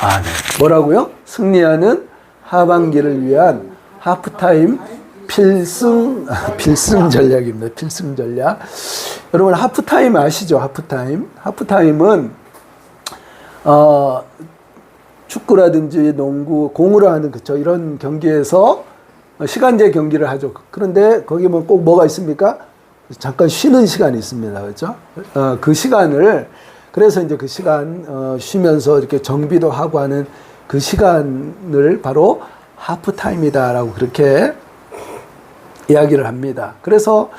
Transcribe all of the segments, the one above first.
아, 네. 뭐라고요? 승리하는 하반기를 위한 하프타임 필승 전략입니다. 필승 전략. 여러분 하프타임 아시죠? 하프타임은 축구라든지 농구, 공으로 하는 그쵸 이런 경기에서 시간제 경기를 하죠. 그런데 거기 뭐 꼭 뭐가 있습니까? 잠깐 쉬는 시간이 있습니다. 그렇죠? 그 시간을 그래서 이제 그 시간 쉬면서 이렇게 정비도 하고 하는 그 시간을 바로 하프타임이다라고 그렇게 이야기를 합니다. 그래서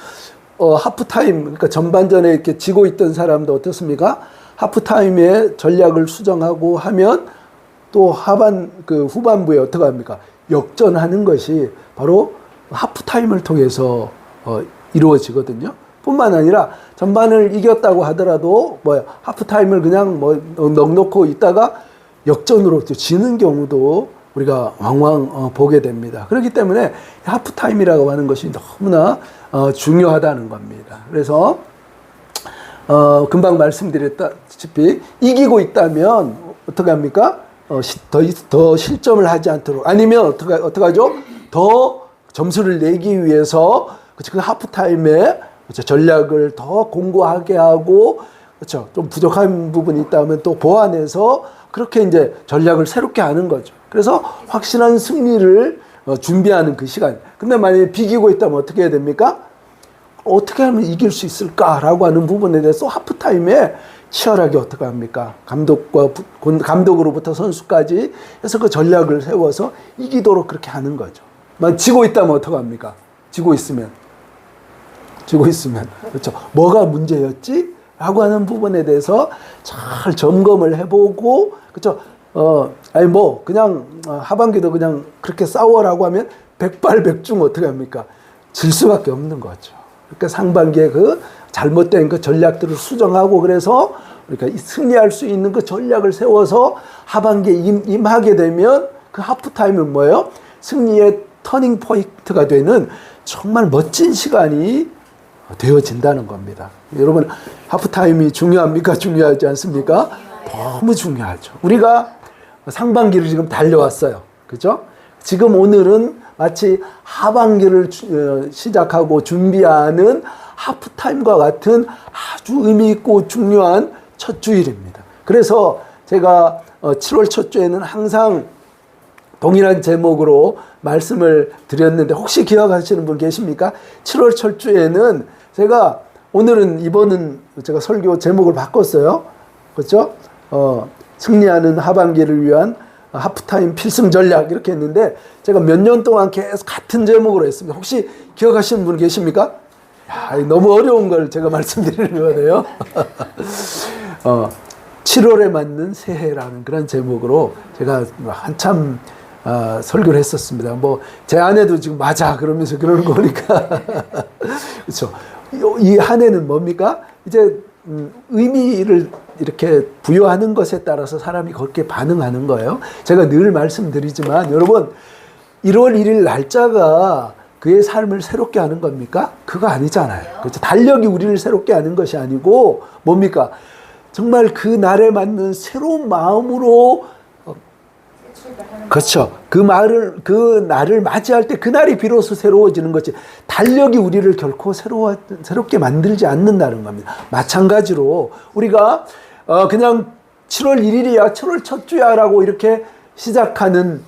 하프타임 그러니까 전반전에 이렇게 지고 있던 사람도 어떻습니까? 하프타임에 전략을 수정하고 하면 또 후반부에 어떻게 합니까? 역전하는 것이 바로 하프타임을 통해서 이루어지거든요. 뿐만 아니라 전반을 이겼다고 하더라도 하프타임을 그냥 넉놓고 있다가 역전으로 지는 경우도 우리가 왕왕 보게 됩니다. 그렇기 때문에 하프타임이라고 하는 것이 너무나 중요하다는 겁니다. 그래서 금방 말씀드렸다시피 이기고 있다면 어떻게 합니까? 더 실점을 하지 않도록 아니면 어떻게 하죠? 더 점수를 내기 위해서 그 하프타임에 전략을 더 공고하게 하고 그렇죠. 좀 부족한 부분이 있다면 또 보완해서 그렇게 이제 전략을 새롭게 하는 거죠. 그래서 확실한 승리를 준비하는 그 시간. 근데 만약에 비기고 있다면 어떻게 해야 됩니까? 어떻게 하면 이길 수 있을까라고 하는 부분에 대해서 하프타임에 치열하게 어떻게 합니까? 감독으로부터 선수까지 해서 그 전략을 세워서 이기도록 그렇게 하는 거죠. 지고 있다면 어떻게 합니까? 지고 있으면 그렇죠. 뭐가 문제였지? 라고 하는 부분에 대해서 잘 점검을 해보고 그렇죠. 그냥 하반기도 그냥 그렇게 싸워라고 하면 백발백중 어떻게 합니까? 질 수밖에 없는 거죠. 그러니까 상반기에 그 잘못된 그 전략들을 수정하고 그래서 우리가 승리할 수 있는 그 전략을 세워서 하반기에 임하게 되면 그 하프타임은 뭐예요? 승리의 터닝 포인트가 되는 정말 멋진 시간이 되어진다는 겁니다. 여러분 하프타임이 중요합니까? 중요하지 않습니까? 너무 중요하죠. 우리가 상반기를 지금 달려왔어요. 그죠? 지금 오늘은 마치 하반기를 시작하고 준비하는 하프타임과 같은 아주 의미 있고 중요한 첫 주일입니다. 그래서 제가 7월 첫 주에는 항상 동일한 제목으로 말씀을 드렸는데 혹시 기억하시는 분 계십니까? 7월 첫 주에는 제가 이번은 제가 설교 제목을 바꿨어요. 그렇죠? 승리하는 하반기를 위한 하프타임 필승 전략 이렇게 했는데 제가 몇 년 동안 계속 같은 제목으로 했습니다. 혹시 기억하시는 분 계십니까? 너무 어려운 걸 제가 말씀드리는 거네요. 7월에 맞는 새해라는 그런 제목으로 제가 한참 설교를 했었습니다. 제 아내도 지금 맞아 그러면서 그러는 거니까 그렇죠. 이 한 해는 뭡니까? 이제 의미를 이렇게 부여하는 것에 따라서 사람이 그렇게 반응하는 거예요. 제가 늘 말씀드리지만 여러분 1월 1일 날짜가 그의 삶을 새롭게 하는 겁니까? 그거 아니잖아요. 그렇죠? 달력이 우리를 새롭게 하는 것이 아니고 뭡니까? 정말 그 날에 맞는 새로운 마음으로 그렇죠. 그 날을 맞이할 때 그날이 비로소 새로워지는 거지. 달력이 우리를 결코 새롭게 만들지 않는다는 겁니다. 마찬가지로 우리가 그냥 7월 1일이야, 7월 첫 주야라고 이렇게 시작하는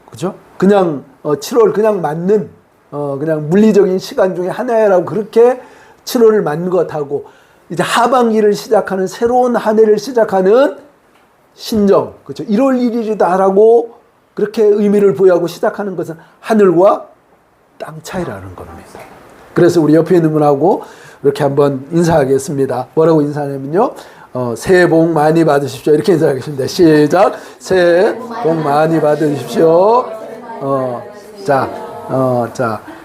그죠? 그냥 7월 그냥 맞는 그냥 물리적인 시간 중에 하나야라고 그렇게 7월을 맞는 것하고 이제 하반기를 시작하는 새로운 한 해를 시작하는 신정, 그렇죠? 1월 1일이다라고 그렇게 의미를 부여하고 시작하는 것은 하늘과 땅 차이라는 겁니다. 그래서 우리 옆에 있는 분하고 이렇게 한번 인사하겠습니다. 뭐라고 인사하냐면요. 새해 복 많이 받으십시오. 이렇게 인사하겠습니다. 시작. 새해 복 많이 받으십시오. 자,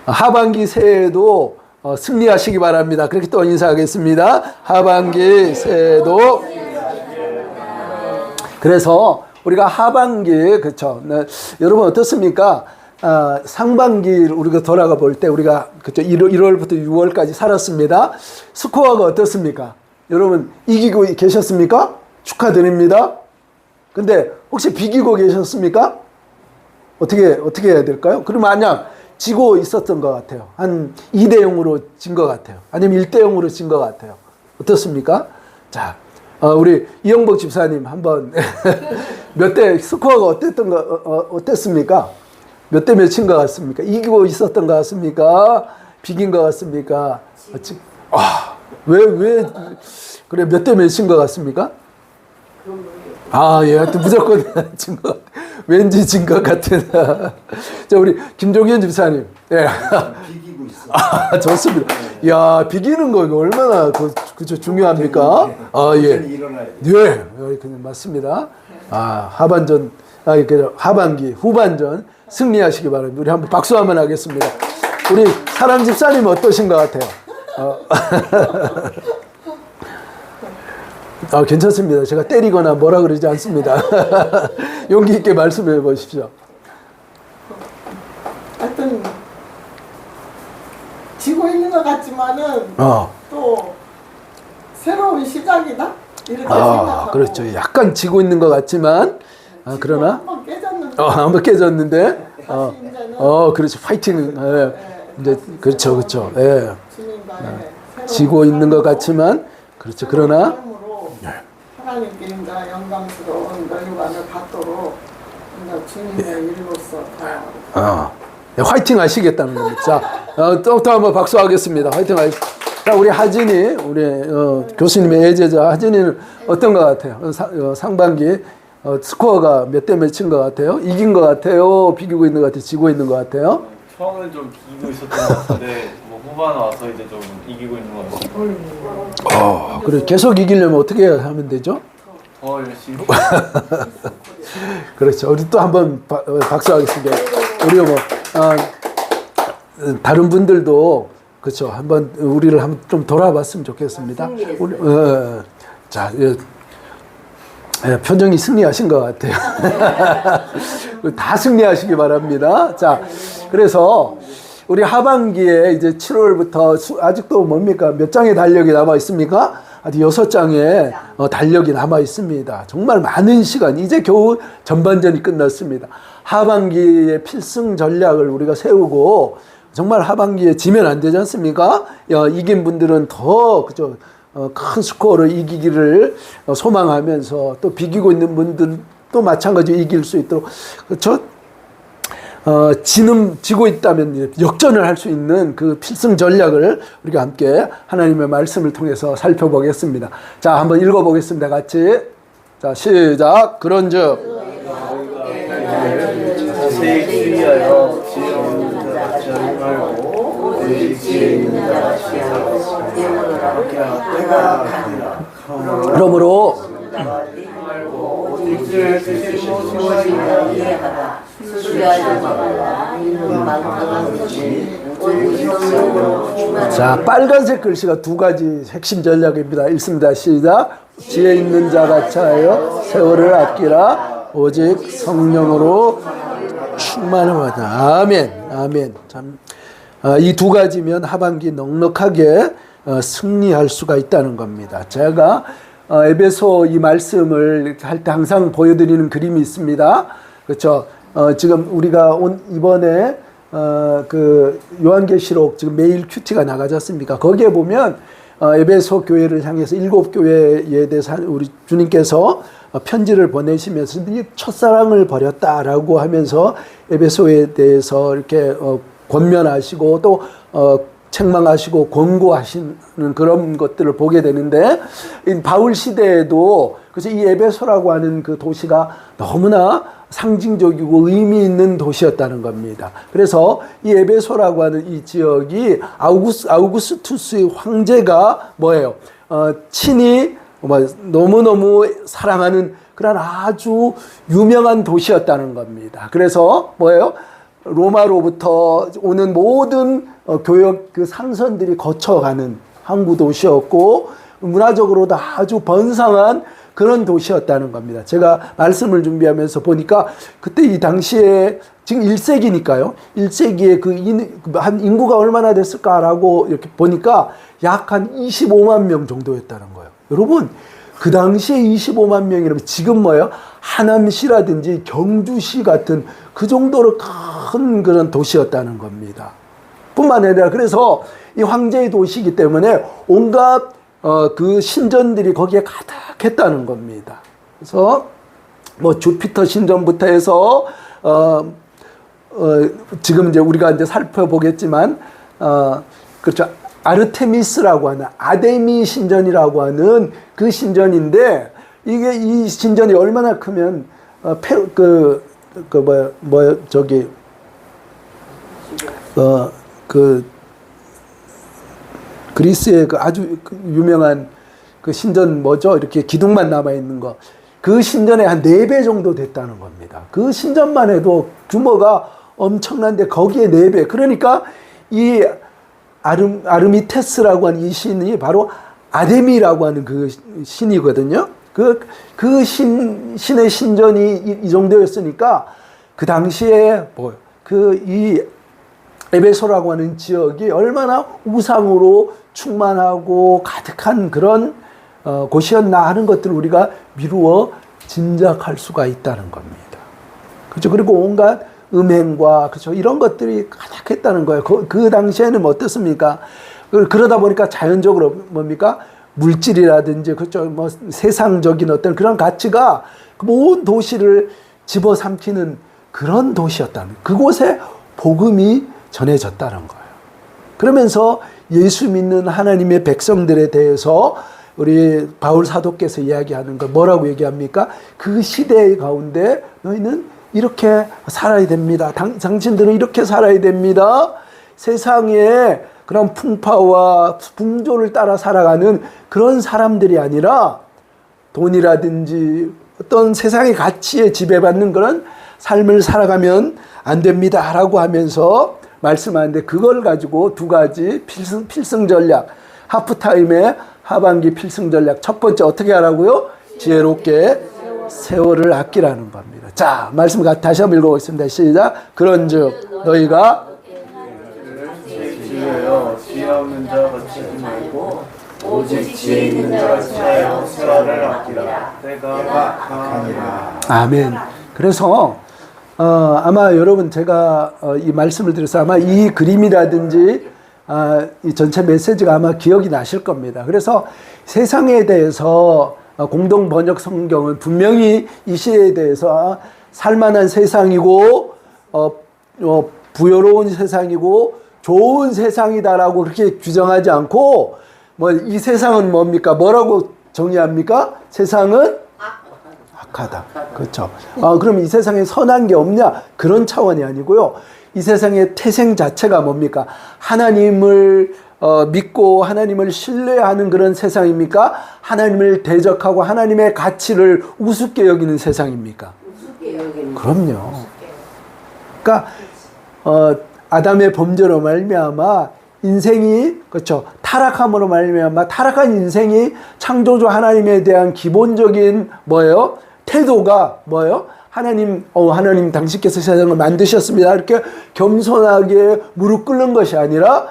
하반기 새해에도 승리하시기 바랍니다. 그렇게 또 인사하겠습니다. 하반기 새해도 그래서 우리가 하반기 그렇죠. 여러분 어떻습니까? 상반기를 우리가 돌아가 볼 때 우리가 그렇죠. 1월부터 6월까지 살았습니다. 스코어가 어떻습니까? 여러분 이기고 계셨습니까? 축하드립니다. 근데 혹시 비기고 계셨습니까? 어떻게 해야 될까요? 그럼 만약 지고 있었던 것 같아요. 한 2대 0으로 진 것 같아요. 아니면 1대 0으로 진 것 같아요. 어떻습니까? 자, 우리 이영복 집사님 한번 몇 대 스코어가 어땠습니까? 몇 대 몇인 것 같습니까? 이기고 있었던 것 같습니까? 비긴 것 같습니까? 왜 그래 몇 대 몇인 것 같습니까? 예, 하여튼 무조건 진 것 같아. 왠지 진 것 같은. 자, 우리 김종현 집사님. 예. 비기고 있어. 좋습니다. 야, 비기는 거 얼마나 그저 중요합니까? 예. 일어나야 돼. 예, 맞습니다. 하반전, 하반기, 후반전 승리하시기 바랍니다. 우리 한번 박수 한번 하겠습니다. 우리 사람 집사님 어떠신 것 같아요? 괜찮습니다. 제가 때리거나 뭐라 그러지 않습니다. 용기 있게 말씀해 보십시오. 하여튼 지고 있는 것 같지만은 또 새로운 시작이다 이렇게 생각하고. 그렇죠. 약간 지고 있는 것 같지만 그러나 한번 깨졌는데 한번 깨졌는데 다시 이제는 그렇죠. 파이팅. 이제 그렇죠. 예. 주님과의 지고 있는 것 같지만 그렇죠. 그러나 삶으로 하나님께 이제 영광스러운 너희만을 갖도록 이제 주님의 일로서 다 화이팅 하시겠다는 겁니다. 자, 또 한번 박수하겠습니다. 화이팅 하시죠. 자, 우리 하진이, 우리 교수님의 애제자 하진이는 어떤 것 같아요? 상반기 스코어가 몇 대 몇인 것 같아요? 이긴 것 같아요? 비기고 있는 것 같아요? 지고 있는 것 같아요? 처음엔 좀 이기고 있었던 것 같은데 뭐 후반 와서 이제 좀 이기고 있는 것 같아요. 그래 계속 이기려면 어떻게 하면 되죠? 더 열심히. 그렇죠. 우리 또 한번 박수하겠습니다. 우리 다른 분들도 그렇죠. 한번 우리를 한번 좀 돌아봤으면 좋겠습니다. 우리, 자, 표정이 승리하신 것 같아요. 다 승리하시기 바랍니다. 자, 그래서 우리 하반기에 이제 7월부터 아직도 뭡니까? 몇 장의 달력이 남아 있습니까? 아직 6장의 달력이 남아 있습니다. 정말 많은 시간, 이제 겨우 전반전이 끝났습니다. 하반기의 필승 전략을 우리가 세우고 정말 하반기에 지면 안 되지 않습니까? 이긴 분들은 더 그죠? 큰 스코어를 이기기를 소망하면서 또 비기고 있는 분들도 마찬가지로 이길 수 있도록 그렇죠? 지고 있다면 역전을 할 수 있는 그 필승 전략을 우리가 함께 하나님의 말씀을 통해서 살펴보겠습니다. 자, 한번 읽어보겠습니다. 같이. 자, 시작. 그런즉 자세히 주의하여 지혜 없는 자 같이 하지 말고 오직 지혜 있는 자 같이 하고 때가 가니라. 그러므로 일주일 드시고 수고하시며 이해하라. 수리하지 말라. 이는 망상한 것이 오직 성령으로 충만하라. 자, 빨간색 글씨가 두 가지 핵심 전략입니다. 읽습니다. 시작. 지혜 있는 자 같이 하여 세월을 아끼라. 오직 성령으로 충만하다. 아멘. 아멘. 참, 이 두 가지면 하반기 넉넉하게 승리할 수가 있다는 겁니다. 제가 에베소 이 말씀을 할 때 항상 보여드리는 그림이 있습니다. 그렇죠. 지금 우리가 이번에 그 요한계시록 지금 매일 큐티가 나가지 않습니까? 거기에 보면 에베소 교회를 향해서 7교회에 대해서 우리 주님께서 편지를 보내시면서 첫사랑을 버렸다라고 하면서 에베소에 대해서 이렇게 권면하시고 또 책망하시고 권고하시는 그런 것들을 보게 되는데 이 바울 시대에도 그래서 이 에베소라고 하는 그 도시가 너무나 상징적이고 의미 있는 도시였다는 겁니다. 그래서 이 에베소라고 하는 이 지역이 아우구스투스의 황제가 뭐예요? 친히 너무너무 사랑하는 그런 아주 유명한 도시였다는 겁니다. 그래서 뭐예요? 로마로부터 오는 모든 교역 그 상선들이 거쳐가는 항구 도시였고 문화적으로도 아주 번성한 그런 도시였다는 겁니다. 제가 말씀을 준비하면서 보니까 그때 이 당시에 지금 1세기니까요. 1세기에 한 인구가 얼마나 됐을까라고 이렇게 보니까 약 한 25만 명 정도였다는 거예요. 여러분, 그 당시에 25만 명이라면 지금 뭐예요? 하남시라든지 경주시 같은 그 정도로 큰 그런 도시였다는 겁니다. 뿐만 아니라 그래서 이 황제의 도시이기 때문에 온갖 그 신전들이 거기에 가득했다는 겁니다. 그래서 뭐 주피터 신전부터 해서 지금 이제 우리가 이제 살펴보겠지만 그렇죠. 아르테미스라고 하는 아데미 신전이라고 하는 그 신전인데 이게 이 신전이 얼마나 크면 그리스의 그 아주 유명한 그 신전 뭐죠? 이렇게 기둥만 남아 있는 거. 그 신전에 한 4배 정도 됐다는 겁니다. 그 신전만 해도 규모가 엄청난데 거기에 4배. 그러니까 이 아르미테스라고 하는 이 신이 바로 아데미라고 하는 그 신이거든요. 그 신의 신전이 이 정도였으니까 그 당시에 이 에베소라고 하는 지역이 얼마나 우상으로 충만하고 가득한 그런 곳이었나 하는 것들을 우리가 미루어 짐작할 수가 있다는 겁니다. 그렇죠. 그리고 온갖 음행과 그렇죠. 이런 것들이 가득했다는 거예요. 그 당시에는 어떻습니까? 그러다 보니까 자연적으로 뭡니까? 물질이라든지 그렇죠. 뭐 세상적인 어떤 그런 가치가 온 도시를 집어삼키는 그런 도시였다는 거예요. 그곳에 복음이 전해졌다는 거예요. 그러면서 예수 믿는 하나님의 백성들에 대해서 우리 바울 사도께서 이야기하는 거 뭐라고 얘기합니까? 그 시대의 가운데 너희는 이렇게 살아야 됩니다. 당신들은 이렇게 살아야 됩니다. 세상에 그런 풍파와 풍조를 따라 살아가는 그런 사람들이 아니라 돈이라든지 어떤 세상의 가치에 지배받는 그런 삶을 살아가면 안 됩니다. 라고 하면서 말씀하는데 그걸 가지고 2가지 필승 전략, 하프타임의 하반기 필승 전략. 첫 번째 어떻게 하라고요? 지혜롭게 세월을 아끼라는 겁니다. 자, 말씀 다시 한번 읽어보겠습니다. 시작. 그런즉 너희가 지혜 없는 자 거치지 말고 오직 지혜 있는 자를 취하여 세월을 아끼라. 때가 강하니라. 아멘. 그래서 아마 여러분 제가 이 말씀을 드려서 아마 이 그림이라든지 이 전체 메시지가 아마 기억이 나실 겁니다. 그래서 세상에 대해서 공동 번역 성경은 분명히 이 시대에 대해서 살만한 세상이고 부여로운 세상이고 좋은 세상이다라고 그렇게 규정하지 않고 뭐 이 세상은 뭡니까? 뭐라고 정의합니까? 세상은 악하다. 그렇죠. 그럼 이 세상에 선한 게 없냐? 그런 차원이 아니고요. 이 세상의 태생 자체가 뭡니까? 하나님을 믿고 하나님을 신뢰하는 그런 세상입니까? 하나님을 대적하고 하나님의 가치를 우습게 여기는 세상입니까? 우습게 여기는. 그럼요. 그러니까 아담의 범죄로 말미암아 인생이 그렇죠. 타락함으로 말미암아 타락한 인생이 창조주 하나님에 대한 기본적인 뭐예요? 태도가 뭐예요? 하나님 당신께서 세상을 만드셨습니다. 이렇게 겸손하게 무릎 꿇는 것이 아니라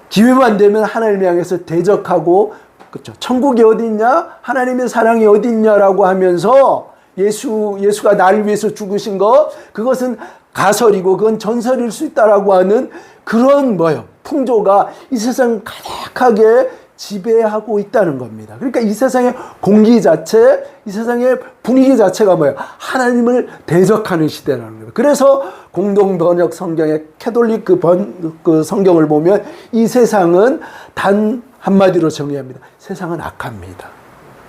기회만 되면 하나님 향해서 대적하고 그렇죠. 천국이 어디 있냐? 하나님의 사랑이 어디 있냐라고 하면서 예수가 나를 위해서 죽으신 것 그것은 가설이고 그건 전설일 수 있다라고 하는 그런 풍조가 이 세상 가득하게 지배하고 있다는 겁니다. 그러니까 이 세상의 공기 자체, 이 세상의 분위기 자체가 하나님을 대적하는 시대라는 거예요. 그래서 공동 번역 성경의 캐톨릭 그 성경을 보면 이 세상은 단 한마디로 정의합니다. 세상은 악합니다.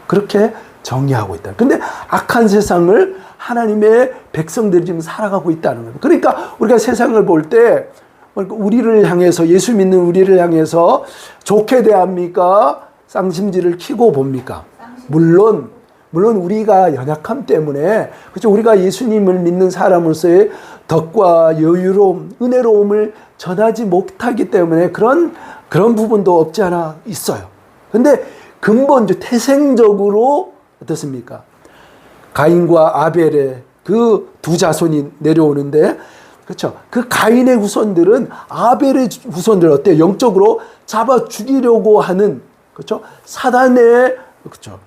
그렇게 정의하고 있다. 근데 악한 세상을 하나님의 백성들이 지금 살아가고 있다는 거예요. 그러니까 우리가 세상을 볼 때 우리를 향해서 예수 믿는 우리를 향해서 좋게 대합니까? 쌍심지를 켜고 봅니까? 물론 우리가 연약함 때문에 그렇죠. 우리가 예수님을 믿는 사람으로서의 덕과 여유로움, 은혜로움을 전하지 못하기 때문에 그런 부분도 없지 않아 있어요. 근데 근본적 태생적으로 어떻습니까? 가인과 아벨의 그 2자손이 내려오는데 그렇죠. 그 가인의 후손들은 아벨의 후손들 어때요? 영적으로 잡아 죽이려고 하는 그렇죠? 사단의 그렇죠?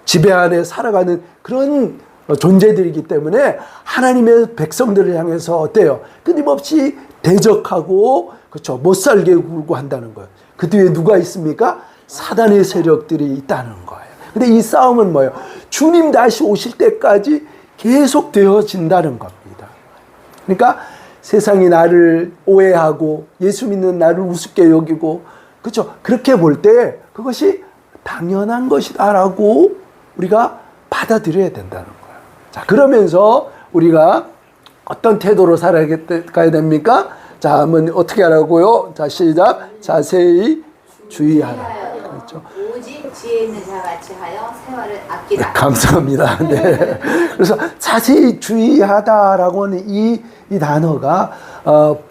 지배 안에 살아가는 그런 존재들이기 때문에 하나님의 백성들을 향해서 어때요? 끊임없이 대적하고 그렇죠? 못 살게 굴고 한다는 거예요. 그 뒤에 누가 있습니까? 사단의 세력들이 있다는 거예요. 근데 이 싸움은 뭐예요? 주님 다시 오실 때까지 계속 되어진다는 겁니다. 그러니까 세상이 나를 오해하고 예수 믿는 나를 우습게 여기고 그렇죠? 그렇게 볼 때 그것이 당연한 것이다라고 우리가 받아들여야 된다는 거예요. 자, 그러면서 우리가 어떤 태도로 살아가야 됩니까? 자, 한번 어떻게 하라고요? 자, 시작. 자세히 주의하라. 그렇죠? 오직 지혜 있는 자 같이 하여 생활을 아끼라. 네, 감사합니다. 네. 그래서 자세히 주의하다라고 하는 이 단어가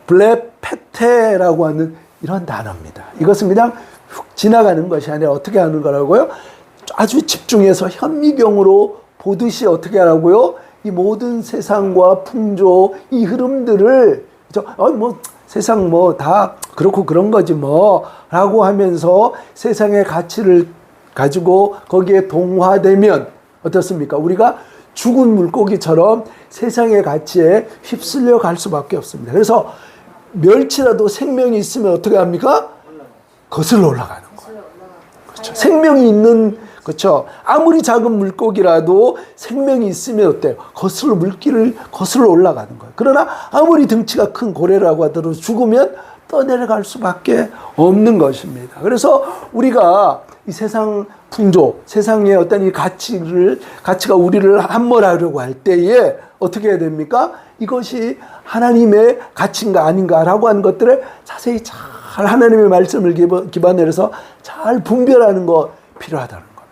블레페테라고 하는 이런 단어입니다. 이것은 그냥 훅 지나가는 것이 아니라 어떻게 하는 거라고요? 아주 집중해서 현미경으로 보듯이 어떻게 하라고요? 이 모든 세상과 풍조, 이 흐름들을 뭐 세상 뭐 다 그렇고 그런 거지 뭐 라고 하면서 세상의 가치를 가지고 거기에 동화되면 어떻습니까? 우리가 죽은 물고기처럼 세상의 가치에 휩쓸려 갈 수밖에 없습니다. 그래서 멸치라도 생명이 있으면 어떻게 합니까? 거슬러 올라가는 거예요. 그렇죠. 생명이 있는 그렇죠. 아무리 작은 물고기라도 생명이 있으면 어때요? 물길을 거슬러 올라가는 거예요. 그러나 아무리 등치가 큰 고래라고 하더라도 죽으면 떠내려갈 수밖에 없는 것입니다. 그래서 우리가 이 세상 풍조, 세상의 어떤 이 가치가 우리를 함몰하려고 할 때에 어떻게 해야 됩니까? 이것이 하나님의 가치인가 아닌가라고 하는 것들을 자세히 잘 하나님의 말씀을 기반으로 해서 잘 분별하는 거 필요하다는 거예요.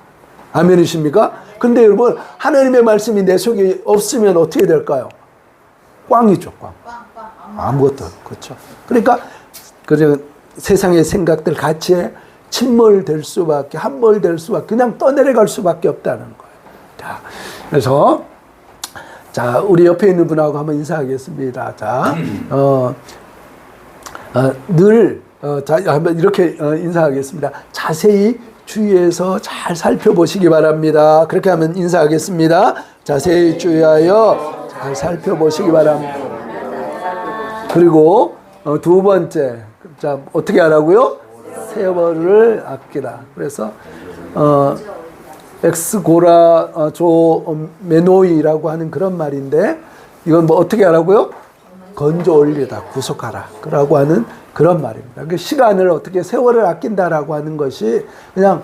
아멘이십니까? 근데 여러분, 하나님의 말씀이 내 속에 없으면 어떻게 될까요? 꽝이죠, 꽝. 아무것도 그렇죠. 그러니까 세상의 생각들 가치에 함몰될 수밖에 그냥 떠내려갈 수밖에 없다는 거예요. 자, 그래서 자, 우리 옆에 있는 분하고 한번 인사하겠습니다. 자, 한번 이렇게 인사하겠습니다. 자세히 주의해서 잘 살펴보시기 바랍니다. 그렇게 하면 인사하겠습니다. 자세히 주의하여 잘 살펴보시기 바랍니다. 그리고 두 번째, 자, 어떻게 하라고요? 세월을 아끼라. 그래서 엑스고라 메노이라고 하는 그런 말인데 이건 뭐 어떻게 하라고요? 건져 올리다, 구속하라. 라고 하는 그런 말입니다. 그 시간을 어떻게 세월을 아낀다라고 하는 것이 그냥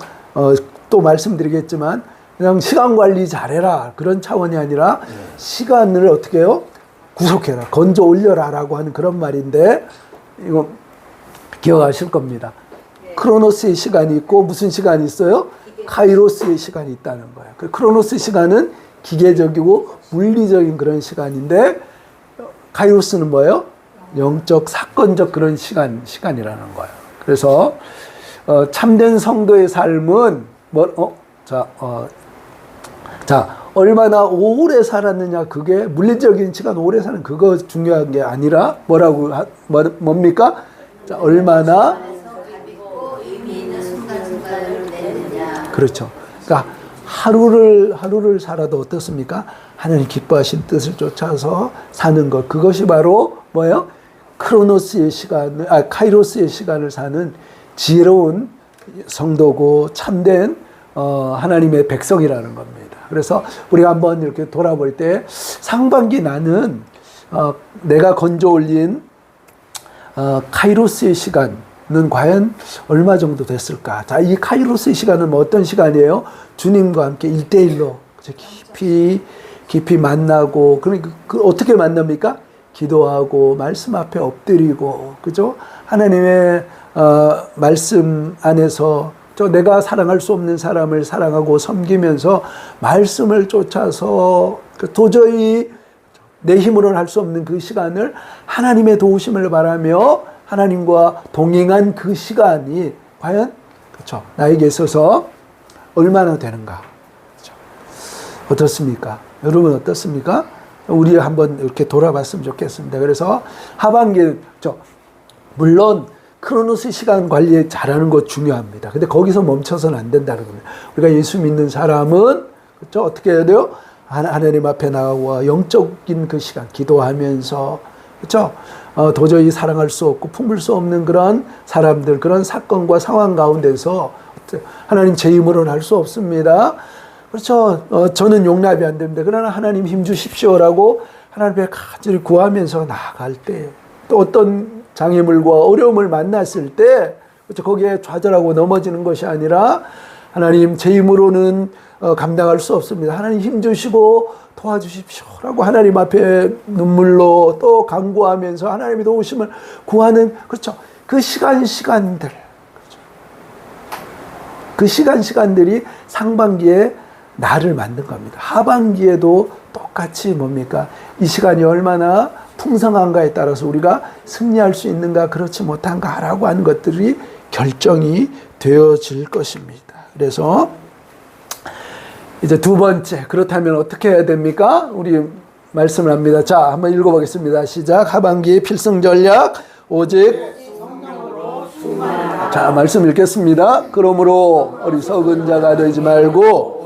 또 말씀드리겠지만 그냥 시간 관리 잘해라 그런 차원이 아니라 시간을 어떻게 해요? 구속해라, 건져 올려라라고 하는 그런 말인데 이거 기억하실 겁니다. 크로노스의 시간이 있고 무슨 시간이 있어요? 카이로스의 시간이 있다는 거예요. 그 크로노스 시간은 기계적이고 물리적인 그런 시간인데 카이로스는 뭐예요? 영적, 사건적 그런 시간이라는 거예요. 그래서 참된 성도의 삶은 얼마나 오래 살았느냐, 그게 물리적인 시간 오래 사는 그거 중요한 게 아니라 뭡니까? 자, 얼마나 그렇죠. 그러니까 하루를 살아도 어떻습니까? 하나님 기뻐하신 뜻을 쫓아서 사는 것, 그것이 바로 뭐예요? 카이로스의 시간을 사는 지혜로운 성도고 참된 하나님의 백성이라는 겁니다. 그래서 우리가 한번 이렇게 돌아볼 때 상반기 나는 내가 건져 올린 카이로스의 시간은 과연 얼마 정도 됐을까? 자, 이 카이로스의 시간은 뭐 어떤 시간이에요? 주님과 함께 1대1로 깊이 만나고, 그러니까 어떻게 만납니까? 기도하고 말씀 앞에 엎드리고, 그죠? 하나님의 말씀 안에서 내가 사랑할 수 없는 사람을 사랑하고 섬기면서 말씀을 쫓아서 도저히 내 힘으로는 할 수 없는 그 시간을 하나님의 도우심을 바라며 하나님과 동행한 그 시간이 과연 그렇죠? 나에게 있어서 얼마나 되는가? 그렇죠? 어떻습니까? 여러분 어떻습니까? 우리 한번 이렇게 돌아봤으면 좋겠습니다. 그래서 하반기 물론 크로노스 시간 관리 잘하는 거 중요합니다. 근데 거기서 멈춰서는 안 된다는 겁니다. 우리가 예수 믿는 사람은 그렇죠? 어떻게 해야 돼요? 하나님 앞에 나와 영적인 그 시간 기도하면서 그렇죠? 도저히 사랑할 수 없고 품을 수 없는 그런 사람들, 그런 사건과 상황 가운데서 하나님 제 힘으로는 할 수 없습니다. 그렇죠? 저는 용납이 안 됩니다. 그러나 하나님 힘 주십시오라고 하나님 앞에 간절히 구하면서 나아갈 때, 또 어떤 장애물과 어려움을 만났을 때 그렇죠? 거기에 좌절하고 넘어지는 것이 아니라 하나님 제 힘으로는 감당할 수 없습니다. 하나님 힘 주시고 도와주십시오라고 하나님 앞에 눈물로 또 간구하면서 하나님의 도우심을 구하는 그렇죠. 그 시간들 그렇죠. 그 시간들이 상반기에 나를 만든 겁니다. 하반기에도 똑같이 뭡니까? 이 시간이 얼마나 풍성한가에 따라서 우리가 승리할 수 있는가 그렇지 못한가라고 하는 것들이 결정이 되어질 것입니다. 그래서 이제 두 번째, 그렇다면 어떻게 해야 됩니까? 우리 말씀을 합니다. 자, 한번 읽어보겠습니다. 시작. 하반기 필승 전략 오직 자, 말씀 읽겠습니다. 그러므로 어리석은 자가 되지 말고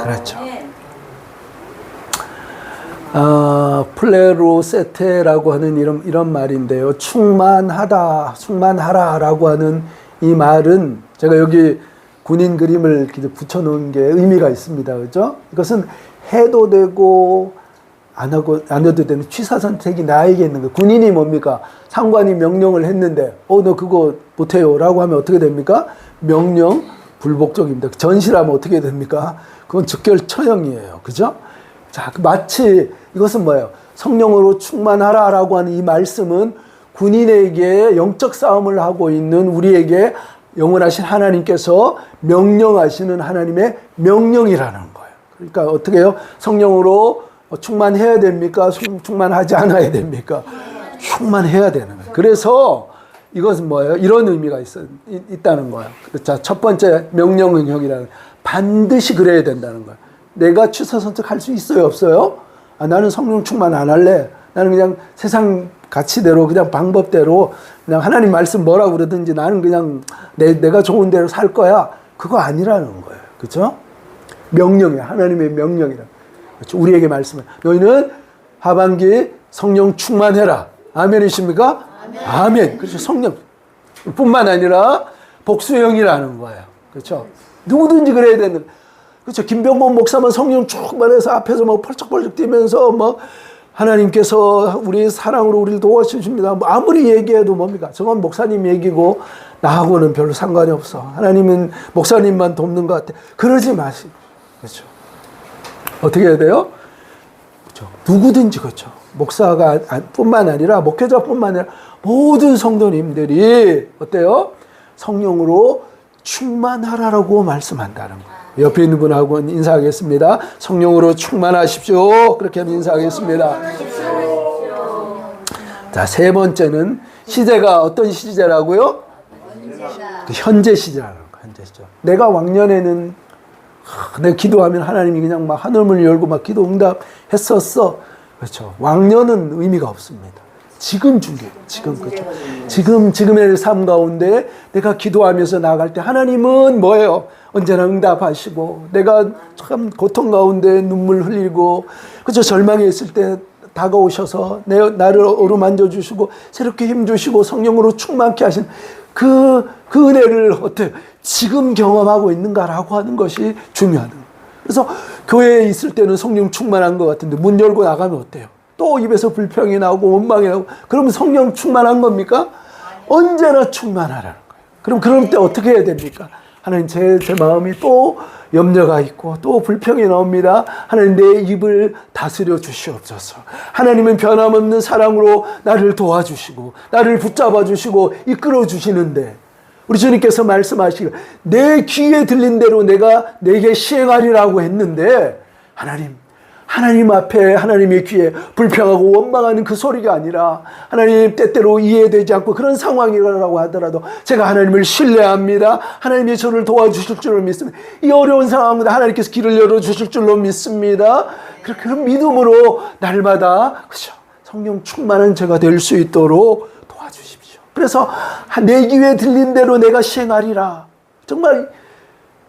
그렇죠. 플레로세테라고 하는 이런 말인데요. 충만하라라고 하는 이 말은 제가 여기 군인 그림을 붙여놓은 게 의미가 있습니다. 그죠? 이것은 해도 되고 안 해도 되는 취사 선택이 나에게 있는 거예요. 군인이 뭡니까? 상관이 명령을 했는데 너 그거 못해요 라고 하면 어떻게 됩니까? 명령 불복종입니다. 전시라면 어떻게 됩니까? 그건 즉결처형이에요. 그죠? 자, 마치 이것은 뭐예요? 성령으로 충만하라라고 하는 이 말씀은 군인에게 영적 싸움을 하고 있는 우리에게 영원하신 하나님께서 명령하시는 하나님의 명령이라는 거예요. 그러니까 어떻게 해요? 성령으로 충만해야 됩니까? 충만하지 않아야 됩니까? 충만해야 되는 거예요. 그래서 이것은 뭐예요? 이런 의미가 있다는 거예요. 자, 첫 번째 명령응형이라는 반드시 그래야 된다는 거예요. 내가 취사 선택할 수 있어요, 없어요? 나는 성령 충만 안 할래. 나는 그냥 세상 가치대로, 그냥 방법대로, 그냥 하나님 말씀 뭐라고 그러든지 나는 그냥 내가 좋은 대로 살 거야. 그거 아니라는 거예요. 그죠? 명령이야. 하나님의 명령이라. 그렇죠? 우리에게 말씀해. 너희는 하반기 성령 충만해라. 아멘이십니까? 아멘. 그렇죠. 성령 뿐만 아니라 복수형이라는 거예요. 그렇죠? 누구든지 그래야 되는. 그렇죠. 김병범 목사만 성령 충만해서 앞에서 막 펄쩍펄쩍 뛰면서 뭐 하나님께서 우리 사랑으로 우리를 도와주십니다. 뭐 아무리 얘기해도 뭡니까? 저건 목사님 얘기고 나하고는 별로 상관이 없어. 하나님은 목사님만 돕는 것 같아. 그러지 마시고. 그렇죠. 어떻게 해야 돼요? 그렇죠. 누구든지 그렇죠. 목사가 뿐만 아니라 목회자뿐만 아니라 모든 성도님들이 어때요? 성령으로 충만하라고 말씀한다는 거예요. 옆에 있는 분하고 인사하겠습니다. 성령으로 충만하십시오. 그렇게 하면 인사하겠습니다. 자, 세 번째는 시제가 어떤 시제라고요? 현재 시제라는 거예요. 현재 시제. 내가 왕년에는 내가 기도하면 하나님이 그냥 막 하늘문을 열고 막 기도 응답했었어. 그렇죠. 왕년은 의미가 없습니다. 지금 중요해요. 지금, 그렇죠. 지금의 삶 가운데 내가 기도하면서 나아갈 때 하나님은 뭐예요? 언제나 응답하시고, 내가 참 고통 가운데 눈물 흘리고, 그렇죠. 절망에 있을 때 다가오셔서 나를 어루만져 주시고, 새롭게 힘 주시고, 성령으로 충만케 하신 그 은혜를 어때요? 지금 경험하고 있는가라고 하는 것이 중요하다. 그래서 교회에 있을 때는 성령 충만한 것 같은데 문 열고 나가면 어때요? 또 입에서 불평이 나오고 원망이 나오고. 그러면 성령 충만한 겁니까? 언제나 충만하라는 거예요. 그럼 그럴 때 어떻게 해야 됩니까? 하나님 제 마음이 또 염려가 있고 또 불평이 나옵니다. 하나님 내 입을 다스려 주시옵소서. 하나님은 변함없는 사랑으로 나를 도와주시고 나를 붙잡아 주시고 이끌어 주시는데 우리 주님께서 말씀하시기를 내 귀에 들린 대로 내가 내게 시행하리라고 했는데 하나님 하나님 앞에 하나님의 귀에 불평하고 원망하는 그 소리가 아니라 하나님 때때로 이해되지 않고 그런 상황이라고 하더라도 제가 하나님을 신뢰합니다. 하나님이 저를 도와주실 줄로 믿습니다. 이 어려운 상황인데 하나님께서 길을 열어주실 줄로 믿습니다. 그런 믿음으로 날마다 그렇죠? 성령 충만한 제가 될 수 있도록 도와주십시오. 그래서 내 귀에 들린 대로 내가 시행하리라. 정말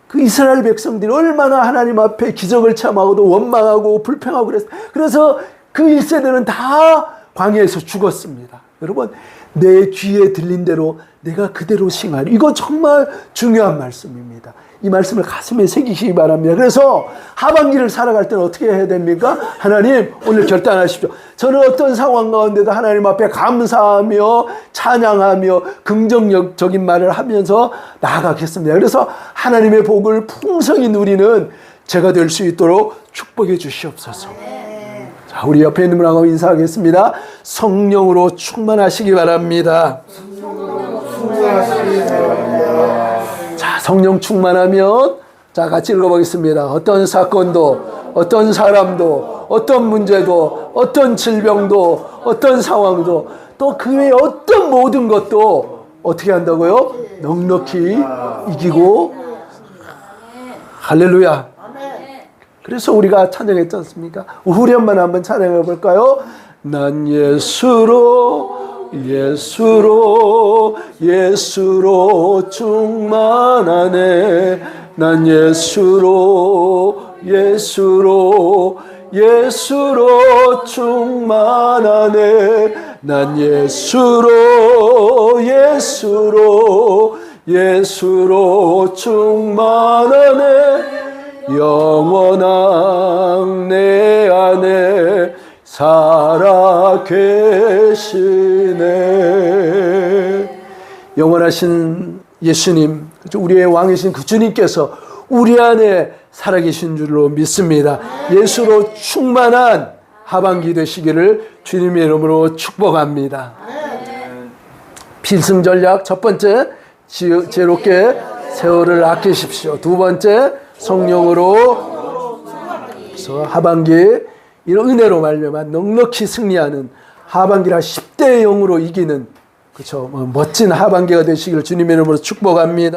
그 이스라엘 백성들이 얼마나 하나님 앞에 기적을 참하고도 원망하고 불평하고 그랬어요. 그래서 그 1세대는 다 광야에서 죽었습니다. 여러분, 내 귀에 들린 대로 내가 그대로 시행하리. 이거 정말 중요한 말씀입니다. 이 말씀을 가슴에 새기시기 바랍니다. 그래서 하반기를 살아갈 때는 어떻게 해야 됩니까? 하나님, 오늘 결단하십시오. 저는 어떤 상황 가운데도 하나님 앞에 감사하며 찬양하며 긍정적인 말을 하면서 나아가겠습니다. 그래서 하나님의 복을 풍성히 누리는 제가 될 수 있도록 축복해 주시옵소서. 자, 우리 옆에 있는 분하고 인사하겠습니다. 성령으로 충만하시기 바랍니다. 자, 성령 충만하면 자, 같이 읽어보겠습니다. 어떤 사건도, 어떤 사람도, 어떤 문제도, 어떤 질병도, 어떤 상황도, 또 그 외에 어떤 모든 것도 어떻게 한다고요? 넉넉히 이기고. 할렐루야. 그래서 우리가 찬양했지 않습니까? 후렴만 한번 찬양해 볼까요? 난 예수로 충만하네. 난 예수로 충만하네. 난 예수로 충만하네. 영원한 내 안에 살아 계시네. 영원하신 예수님, 우리의 왕이신 그 주님께서 우리 안에 살아계신 줄로 믿습니다. 예수로 충만한 하반기 되시기를 주님의 이름으로 축복합니다. 필승전략 첫 번째, 지혜롭게 세월을 아끼십시오. 두 번째, 성령으로 하반기 이런 은혜로 말미암아 넉넉히 승리하는 하반기라 10대 0으로 이기는 그렇죠. 멋진 하반기가 되시기를 주님의 이름으로 축복합니다.